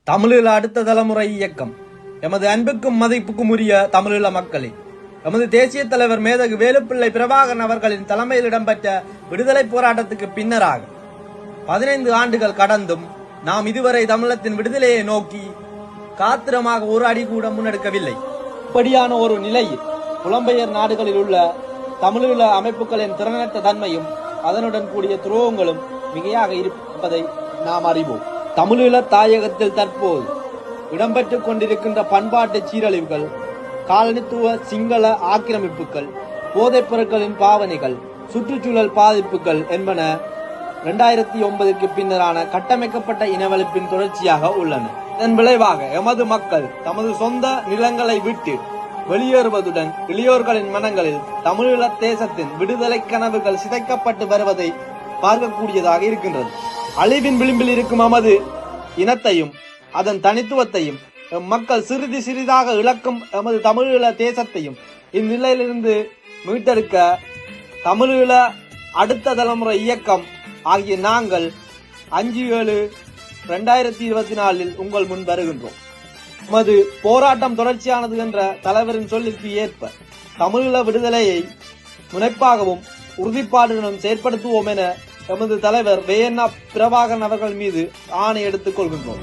தமிழீழ அடுத்த தலைமுறை இயக்கம். எமது அன்புக்கும் மதிப்புக்கும் உரிய தமிழீழ மக்களே, எமது தேசிய தலைவர் மேதகு வேலுப்பிள்ளை பிரபாகரன் அவர்களின் தலைமையில் இடம்பெற்ற விடுதலை போராட்டத்துக்கு பின்னராக 15 ஆண்டுகள் கடந்தும் நாம் இதுவரை தமிழத்தின் விடுதலையை நோக்கி காத்திரமாக ஒரு அடி கூட முன்னெடுக்கவில்லை. இப்படியான ஒரு நிலையில் புலம்பெயர் நாடுகளில் உள்ள தமிழீழ அமைப்புகளின் திறனற்ற தன்மையும் அதனுடன் கூடிய துரோகங்களும் மிகையாக இருப்பதை நாம் அறிவோம். தமிழீழ தாயகத்தில் தற்போது இடம்பெற்றுக் கொண்டிருக்கின்ற பண்பாட்டு சீரழிவுகள், காலனித்துவ சிங்கள ஆக்கிரமிப்புகள், போதைப் பொருட்களின் பாவனைகள், சுற்றுச்சூழல் பாதிப்புகள் என்பன 2009க்கு பின்னரான கட்டமைக்கப்பட்ட இனவழிப்பின் தொடர்ச்சியாக உள்ளன. இதன் விளைவாக எமது மக்கள் தமது சொந்த நிலங்களை விட்டு வெளியேறுவதுடன் இளையோர்களின் மனங்களில் தமிழீழ தேசத்தின் விடுதலை கனவுகள் சிதைக்கப்பட்டு வருவதை பார்க்கக்கூடியதாக இருக்கின்றது. அழிவின் விளிம்பில் இருக்கும் எமது இனத்தையும் அதன் தனித்துவத்தையும் மக்கள் சிறிது சிறிதாக இழக்கும் எமது தமிழீழ தேசத்தையும் இந்நிலையிலிருந்து மீட்டெடுக்க தமிழீழ அடுத்த தலைமுறை இயக்கம் ஆகிய நாங்கள் 5/7/2024 உங்கள் முன் வருகின்றோம். எமது போராட்டம் தொடர்ச்சியானது என்ற தலைவரின் சொல்லிற்கு ஏற்ப தமிழீழ விடுதலையை முனைப்பாகவும் உறுதிப்பாடுடன் செயற்படுத்துவோம் என எமது தலைவர் பிரபாகரன் அவர்கள் மீது ஆணை எடுத்துக் கொள்கின்றோம்.